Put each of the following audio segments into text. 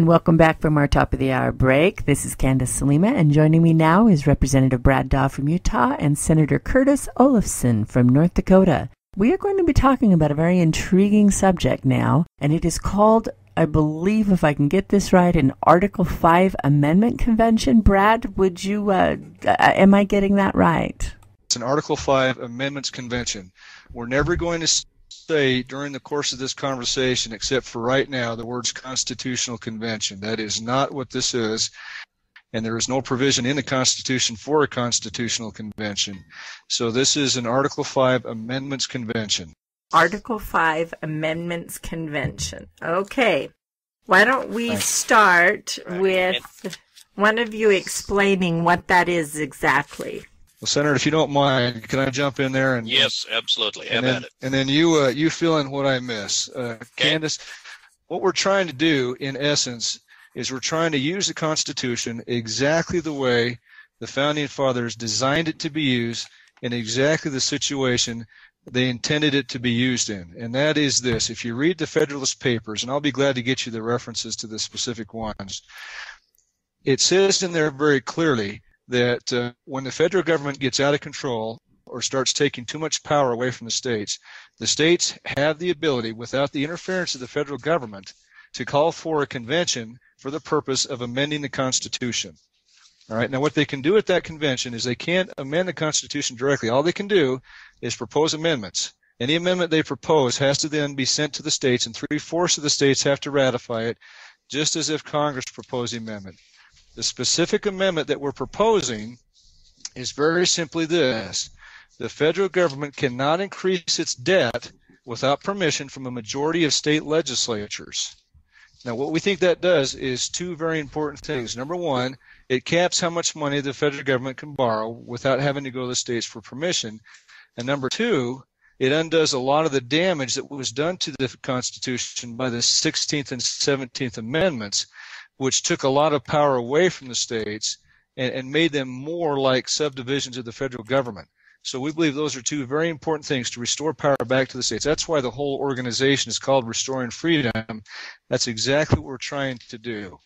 And welcome back from our top of the hour break. This is Candace, Salima, and joining me now is Representative Brad Daw from Utah and Senator Curtis Olafson from North Dakota. We are going to be talking about a very intriguing subject now, and it is called, I believe, if I can get this right, an Article 5 Amendment Convention. Brad, would you, am I getting that right? It's an Article 5 Amendments Convention. We're never going to say during the course of this conversation, except for right now, the words Constitutional Convention. That is not what this is, and there is no provision in the Constitution for a Constitutional Convention. So this is an Article 5 Amendments Convention. Article 5 Amendments Convention. Okay. Why don't we start with one of you explaining what that is exactly? Well, Senator, if you don't mind, can I jump in there? Yes, absolutely. Have at it. And then you fill in what I miss. Okay. Candace, what we're trying to do, in essence, is we're trying to use the Constitution exactly the way the Founding Fathers designed it to be used in exactly the situation they intended it to be used in. And that is this. If you read the Federalist Papers, and I'll be glad to get you the references to the specific ones, it says in there very clearly that when the federal government gets out of control or starts taking too much power away from the states have the ability, without the interference of the federal government, to call for a convention for the purpose of amending the Constitution. All right. Now, what they can do at that convention is they can't amend the Constitution directly. All they can do is propose amendments. Any amendment they propose has to then be sent to the states, and 3/4 of the states have to ratify it, just as if Congress proposed the amendment. The specific amendment that we're proposing is very simply this. The federal government cannot increase its debt without permission from a majority of state legislatures. Now, what we think that does is two very important things. Number one, it caps how much money the federal government can borrow without having to go to the states for permission. And number two, it undoes a lot of the damage that was done to the Constitution by the 16th and 17th Amendments, which took a lot of power away from the states and made them more like subdivisions of the federal government. So we believe those are two very important things to restore power back to the states. That's why the whole organization is called Restoring Freedom. That's exactly what we're trying to do.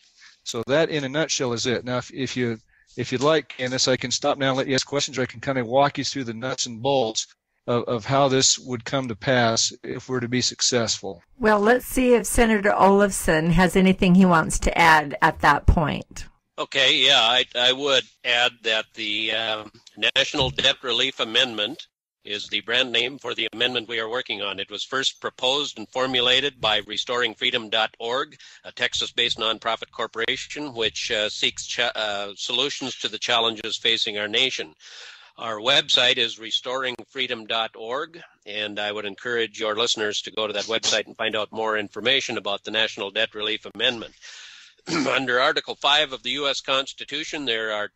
So that, in a nutshell, is it. Now, if you'd like, Candace, I can stop now and let you ask questions, or I can kind of walk you through the nuts and bolts of how this would come to pass if we're to be successful. Well, let's see if Senator Olafson has anything he wants to add at that point. Okay, yeah, I would add that the National Debt Relief Amendment is the brand name for the amendment we are working on. It was first proposed and formulated by RestoringFreedom.org, a Texas-based nonprofit corporation which seeks solutions to the challenges facing our nation. Our website is restoringfreedom.org, and I would encourage your listeners to go to that website and find out more information about the National Debt Relief Amendment. Under Article 5 of the U.S. Constitution, there are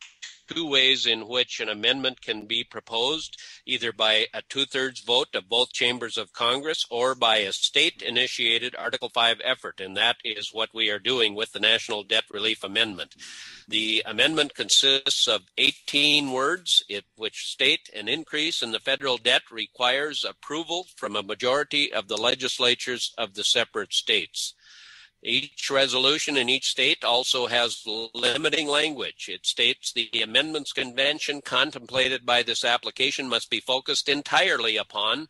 two ways in which an amendment can be proposed, either by a 2/3 vote of both chambers of Congress or by a state-initiated Article 5 effort, and that is what we are doing with the National Debt Relief Amendment. The amendment consists of 18 words, which state an increase in the federal debt requires approval from a majority of the legislatures of the separate states. Each resolution in each state also has limiting language. It states the amendments convention contemplated by this application must be focused entirely upon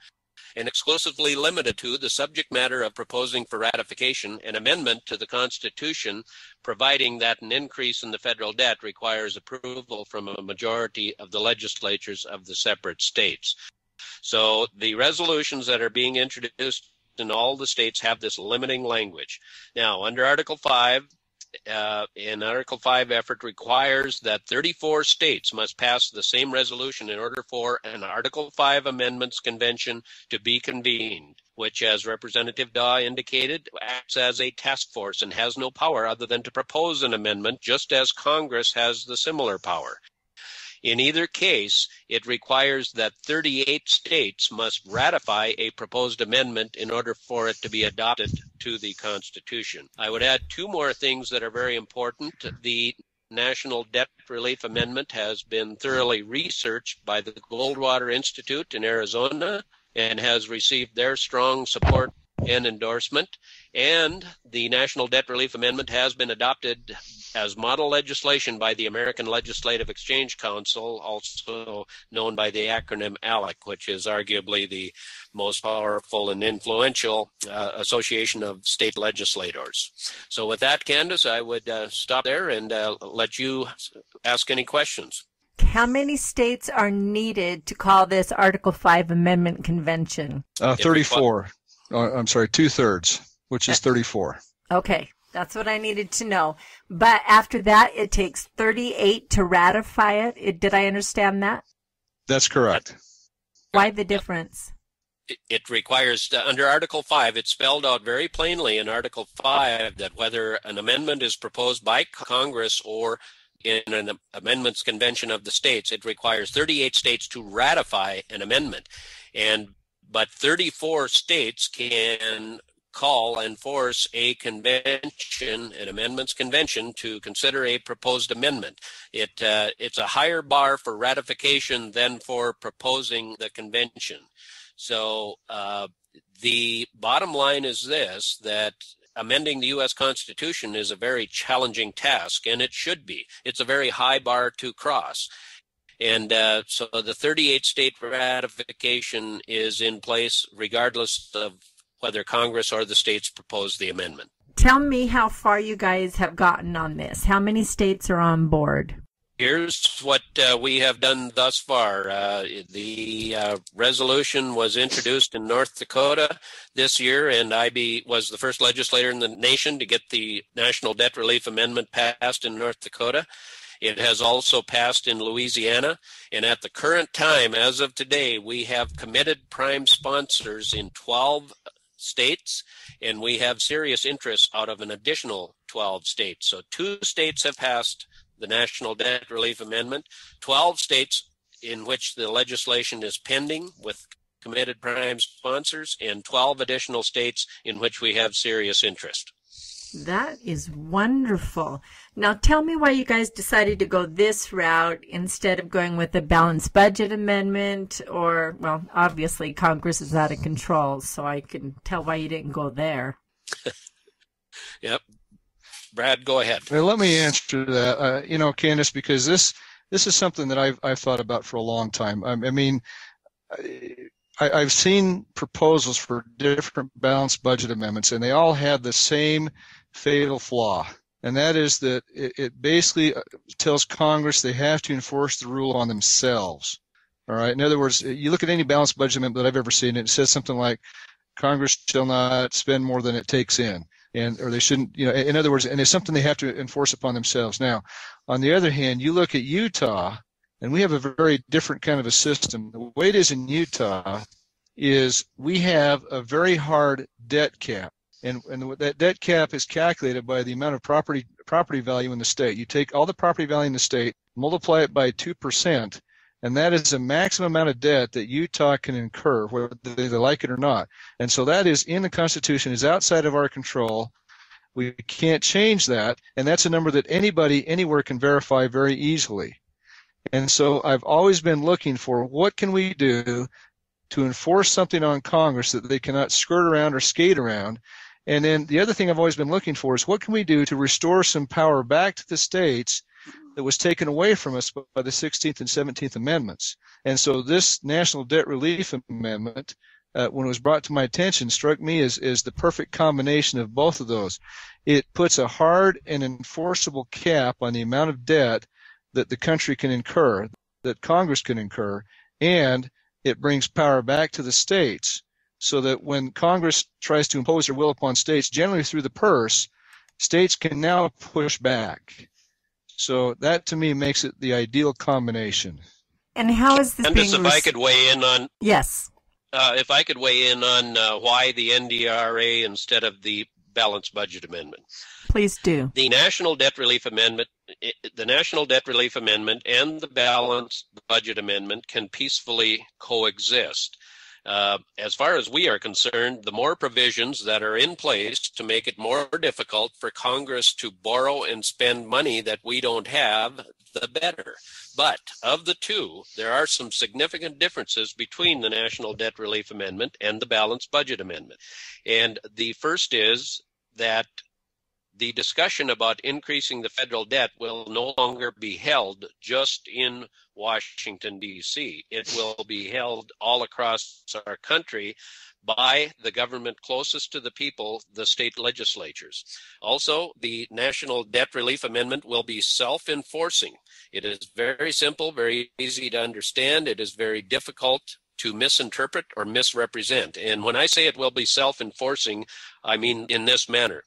and exclusively limited to the subject matter of proposing for ratification an amendment to the Constitution, providing that an increase in the federal debt requires approval from a majority of the legislatures of the separate states. So the resolutions that are being introduced in all the states have this limiting language. Now, under Article 5, an Article 5 effort requires that 34 states must pass the same resolution in order for an Article 5 Amendments Convention to be convened, which, as Representative Daw indicated, acts as a task force and has no power other than to propose an amendment, just as Congress has the similar power. In either case, it requires that 38 states must ratify a proposed amendment in order for it to be adopted to the Constitution. I would add two more things that are very important. The National Debt Relief Amendment has been thoroughly researched by the Goldwater Institute in Arizona and has received their strong support and endorsement. And the National Debt Relief Amendment has been adopted as model legislation by the American Legislative Exchange Council, also known by the acronym ALEC, which is arguably the most powerful and influential association of state legislators. So with that, Candace, I would stop there and let you ask any questions. How many states are needed to call this Article 5 Amendment Convention? 34. I'm sorry, 2/3, which is 34. Okay, that's what I needed to know. But after that, it takes 38 to ratify it. Did I understand that? That's correct. Why the difference? It requires, under Article 5, it's spelled out very plainly in Article 5 that whether an amendment is proposed by Congress or in an amendments convention of the states, it requires 38 states to ratify an amendment. But 34 states can call and force a convention, an amendments convention, to consider a proposed amendment. It's a higher bar for ratification than for proposing the convention. So the bottom line is this, that amending the U.S. Constitution is a very challenging task, and it should be. It's a very high bar to cross. And so the 38 state ratification is in place regardless of whether Congress or the states propose the amendment. Tell me how far you guys have gotten on this. How many states are on board? Here's what we have done thus far. The resolution was introduced in North Dakota this year, and I was the first legislator in the nation to get the National Debt Relief Amendment passed in North Dakota. It has also passed in Louisiana, and at the current time, as of today, we have committed prime sponsors in 12 states, and we have serious interest out of an additional 12 states. So 2 states have passed the National Debt Relief Amendment, 12 states in which the legislation is pending with committed prime sponsors, and 12 additional states in which we have serious interest. That is wonderful. Now tell me why you guys decided to go this route instead of going with a balanced budget amendment, or, well, obviously Congress is out of control, so I can tell why you didn't go there. Yep. Brad, go ahead. Well, let me answer that. Candace, because this is something that I've thought about for a long time. I've seen proposals for different balanced budget amendments, and they all have the same fatal flaw, and that is that it basically tells Congress they have to enforce the rule on themselves. All right. In other words, you look at any balanced budget amendment that I've ever seen, it says something like, Congress shall not spend more than it takes in. Or they shouldn't, in other words, and it's something they have to enforce upon themselves. Now, on the other hand, you look at Utah, and we have a very different kind of a system. The way it is in Utah is we have a very hard debt cap, and that debt cap is calculated by the amount of property value in the state. You take all the property value in the state, multiply it by 2%, and that is the maximum amount of debt that Utah can incur, whether they like it or not. And so that is in the Constitution, is outside of our control. We can't change that, and that's a number that anybody anywhere can verify very easily. And so I've always been looking for what can we do to enforce something on Congress that they cannot skirt around or skate around. And then the other thing I've always been looking for is what can we do to restore some power back to the states that was taken away from us by the 16th and 17th Amendments. And so this National Debt Relief Amendment, when it was brought to my attention, struck me as the perfect combination of both of those. It puts a hard and enforceable cap on the amount of debt that the country can incur, that Congress can incur, and it brings power back to the states so that when Congress tries to impose their will upon states, generally through the purse, states can now push back. So that, to me, makes it the ideal combination. And how is this Candace, being... if I could weigh in on... Yes. If I could weigh in on why the NDRA instead of the balanced budget amendment. Please do. The National Debt Relief Amendment and the balanced budget amendment can peacefully coexist. As far as we are concerned, the more provisions that are in place to make it more difficult for Congress to borrow and spend money that we don't have the better. But of the two, there are some significant differences between the National Debt Relief Amendment and the Balanced Budget Amendment. And the first is that the discussion about increasing the federal debt will no longer be held just in Washington, D.C. It will be held all across our country by the government closest to the people, the state legislatures. Also, the National Debt Relief Amendment will be self-enforcing. It is very simple, very easy to understand. It is very difficult to misinterpret or misrepresent. And when I say it will be self-enforcing, I mean in this manner.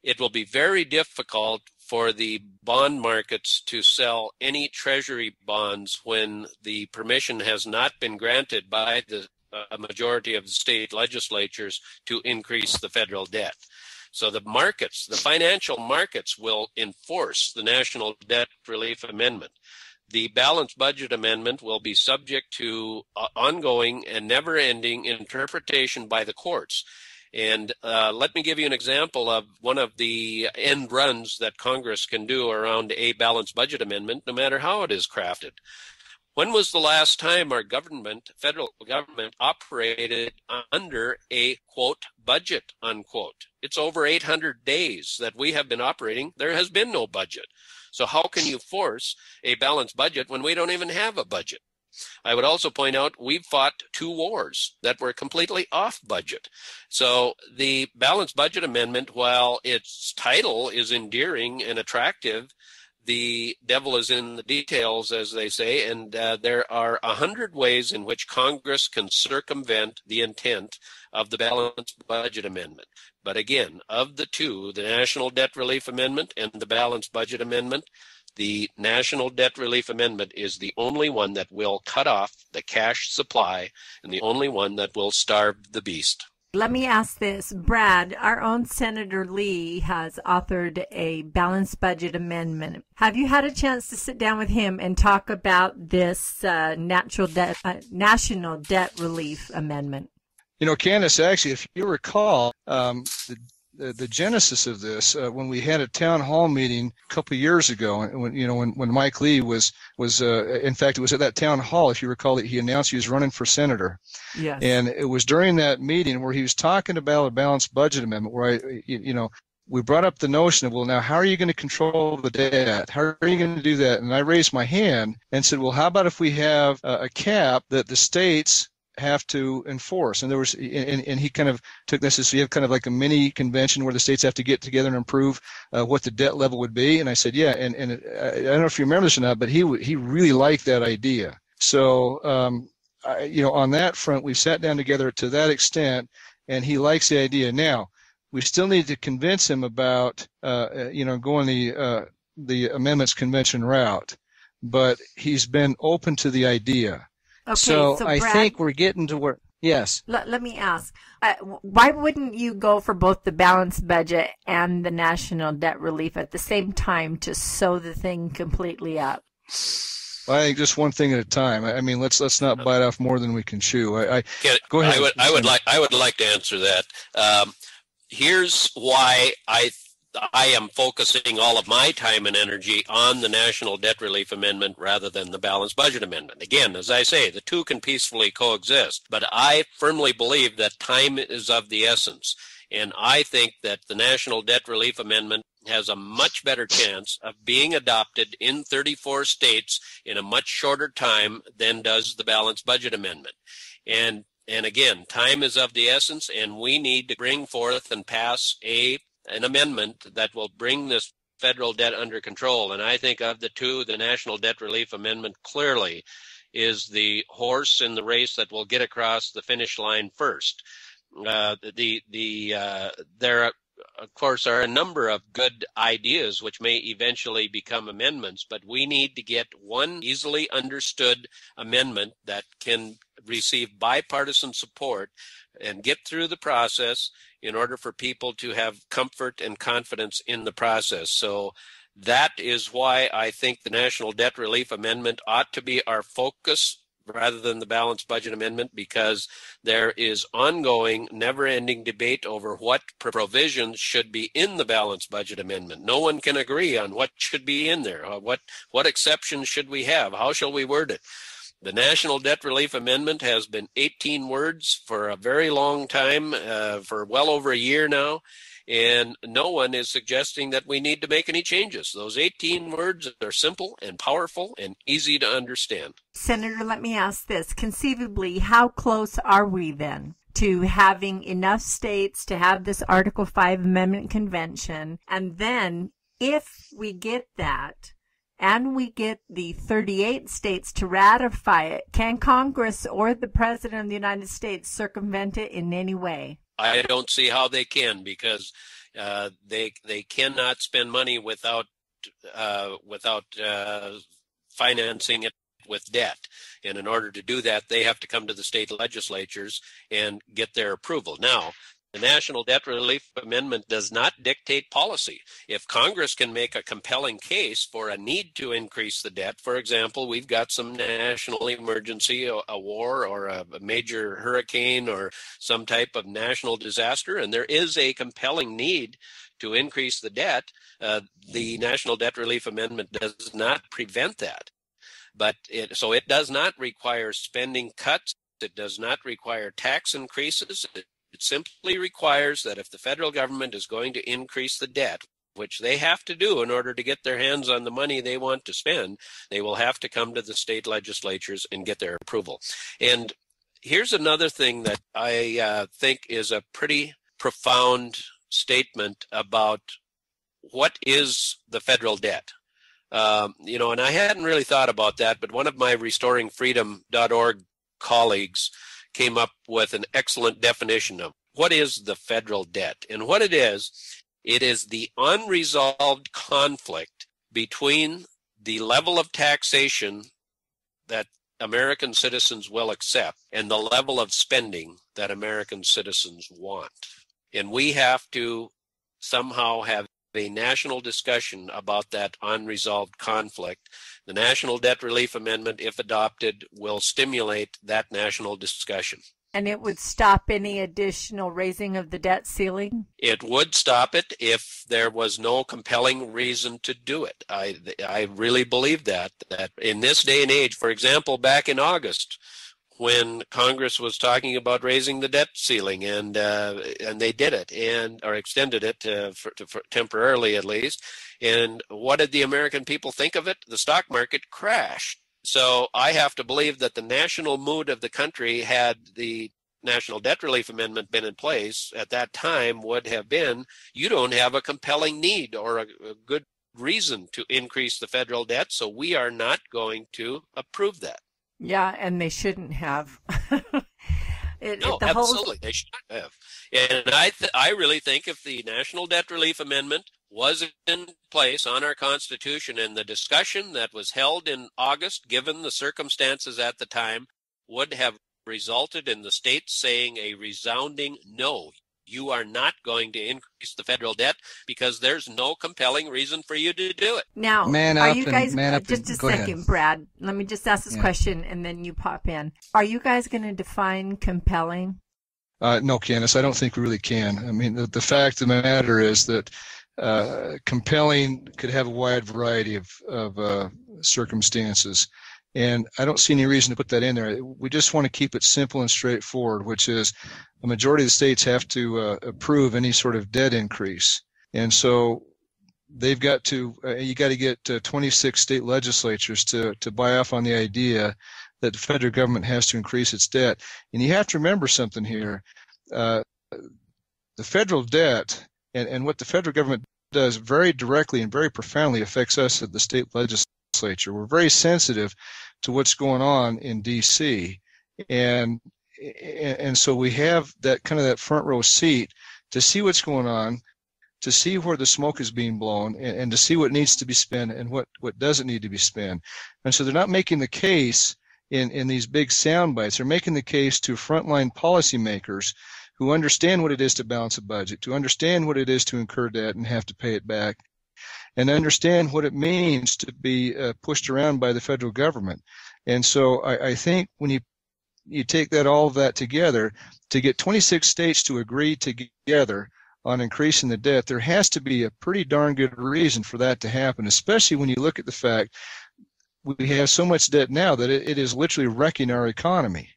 It will be very difficult for the bond markets to sell any treasury bonds when the permission has not been granted by a majority of the state legislatures to increase the federal debt. So the markets, the financial markets, will enforce the National Debt Relief Amendment. The Balanced Budget Amendment will be subject to ongoing and never-ending interpretation by the courts. And let me give you an example of one of the end runs that Congress can do around a balanced budget amendment, no matter how it is crafted. When was the last time our government, federal government, operated under a, quote, budget, unquote? It's over 800 days that we have been operating. There has been no budget. So how can you force a balanced budget when we don't even have a budget? I would also point out we've fought 2 wars that were completely off budget. So the Balanced Budget Amendment, while its title is endearing and attractive, the devil is in the details, as they say, and there are 100 ways in which Congress can circumvent the intent of the Balanced Budget Amendment. But again, of the two, the National Debt Relief Amendment and the Balanced Budget Amendment, the National Debt Relief Amendment is the only one that will cut off the cash supply and the only one that will starve the beast. Let me ask this. Brad, our own Senator Lee has authored a balanced budget amendment. Have you had a chance to sit down with him and talk about this National Debt Relief Amendment? You know, Candace, actually, if you recall, the genesis of this, when we had a town hall meeting a couple of years ago, when Mike Lee was in fact, it was at that town hall, if you recall, that he announced he was running for senator. Yes. And it was during that meeting where he was talking about a balanced budget amendment, where we brought up the notion of, well, now how are you going to control the debt? How are you going to do that? And I raised my hand and said, well, how about if we have a cap that the states have to enforce? And there was, and he kind of took this as, you have kind of like a mini convention where the states have to get together and improve what the debt level would be. And I said, yeah. And I don't know if you remember this or not, but he really liked that idea. So, on that front, we've sat down together to that extent, and he likes the idea. Now, we still need to convince him about, going the amendments convention route, but he's been open to the idea. Okay, so Brad, I think we're getting to where, yes. Let me ask, why wouldn't you go for both the balanced budget and the national debt relief at the same time to sew the thing completely up? I think just one thing at a time. I mean, let's not bite off more than we can chew. Go ahead. I would like to answer that. Here's why I am focusing all of my time and energy on the National Debt Relief Amendment rather than the Balanced Budget Amendment. Again, as I say, the two can peacefully coexist, but I firmly believe that time is of the essence. And I think that the National Debt Relief Amendment has a much better chance of being adopted in 34 states in a much shorter time than does the Balanced Budget Amendment. And again, time is of the essence, and we need to bring forth and pass an amendment that will bring this federal debt under control. And I think of the two, the National Debt Relief Amendment clearly is the horse in the race that will get across the finish line first. There, of course, are a number of good ideas which may eventually become amendments, but we need to get one easily understood amendment that can receive bipartisan support and get through the process in order for people to have comfort and confidence in the process. So that is why I think the National Debt Relief Amendment ought to be our focus rather than the balanced budget amendment, because there is ongoing, never-ending debate over what provisions should be in the balanced budget amendment. No one can agree on what should be in there. What exceptions should we have? How shall we word it? The National Debt Relief Amendment has been 18 words for a very long time, for well over a year now, and no one is suggesting that we need to make any changes. Those 18 words are simple and powerful and easy to understand. Senator, let me ask this. Conceivably, how close are we then to having enough states to have this Article 5 Amendment Convention? And then, if we get that, and we get the 38 states to ratify it, can Congress or the President of the United States circumvent it in any way? I don't see how they can, because they cannot spend money without financing it with debt. And in order to do that, they have to come to the state legislatures and get their approval. Now, the National Debt Relief Amendment does not dictate policy. If Congress can make a compelling case for a need to increase the debt, for example, we've got some national emergency, a war or a major hurricane or some type of national disaster, and there is a compelling need to increase the debt, the National Debt Relief Amendment does not prevent that. But it does not require spending cuts. It does not require tax increases. It simply requires that if the federal government is going to increase the debt, which they have to do in order to get their hands on the money they want to spend, they will have to come to the state legislatures and get their approval. And here's another thing that I think is a pretty profound statement about what is the federal debt. And I hadn't really thought about that, but one of my restoringfreedom.org colleagues came up with an excellent definition of what is the federal debt. And what it is the unresolved conflict between the level of taxation that American citizens will accept and the level of spending that American citizens want. And we have to somehow have a national discussion about that unresolved conflict. The National Debt Relief Amendment, if adopted, will stimulate that national discussion. And it would stop any additional raising of the debt ceiling? It would stop it if there was no compelling reason to do it. I really believe that in this day and age, for example, back in August, when Congress was talking about raising the debt ceiling, and they did it, or extended it for temporarily at least. And what did the American people think of it? The stock market crashed. So I have to believe that the national mood of the country, had the National Debt Relief Amendment been in place at that time, would have been, you don't have a compelling need or a good reason to increase the federal debt, so we are not going to approve that. Yeah, and they shouldn't have. Absolutely, they should have. And I really think if the National Debt Relief Amendment was in place on our Constitution, and the discussion that was held in August, given the circumstances at the time, would have resulted in the states saying a resounding no. You are not going to increase the federal debt because there's no compelling reason for you to do it. Now, are you guys, just a second, Brad, let me just ask this question and then you pop in. Are you guys going to define compelling? No, Candace, I don't think we really can. I mean, the fact of the matter is that compelling could have a wide variety of circumstances. And I don't see any reason to put that in there. We just want to keep it simple and straightforward, which is a majority of the states have to approve any sort of debt increase. And so they've got to, you got to get 26 state legislatures to buy off on the idea that the federal government has to increase its debt. And you have to remember something here. The federal debt and what the federal government does very directly and very profoundly affects us at the state legislature. We're very sensitive to what's going on in D.C. and so we have that kind of that front row seat to see what's going on, to see where the smoke is being blown, and to see what needs to be spent and what doesn't need to be spent. And so they're not making the case in these big sound bites. They're making the case to frontline policymakers who understand what it is to balance a budget, to understand what it is to incur debt and have to pay it back. and understand what it means to be pushed around by the federal government. And so I think when you take all of that together, to get 26 states to agree together on increasing the debt, there has to be a pretty darn good reason for that to happen, especially when you look at the fact we have so much debt now that it is literally wrecking our economy.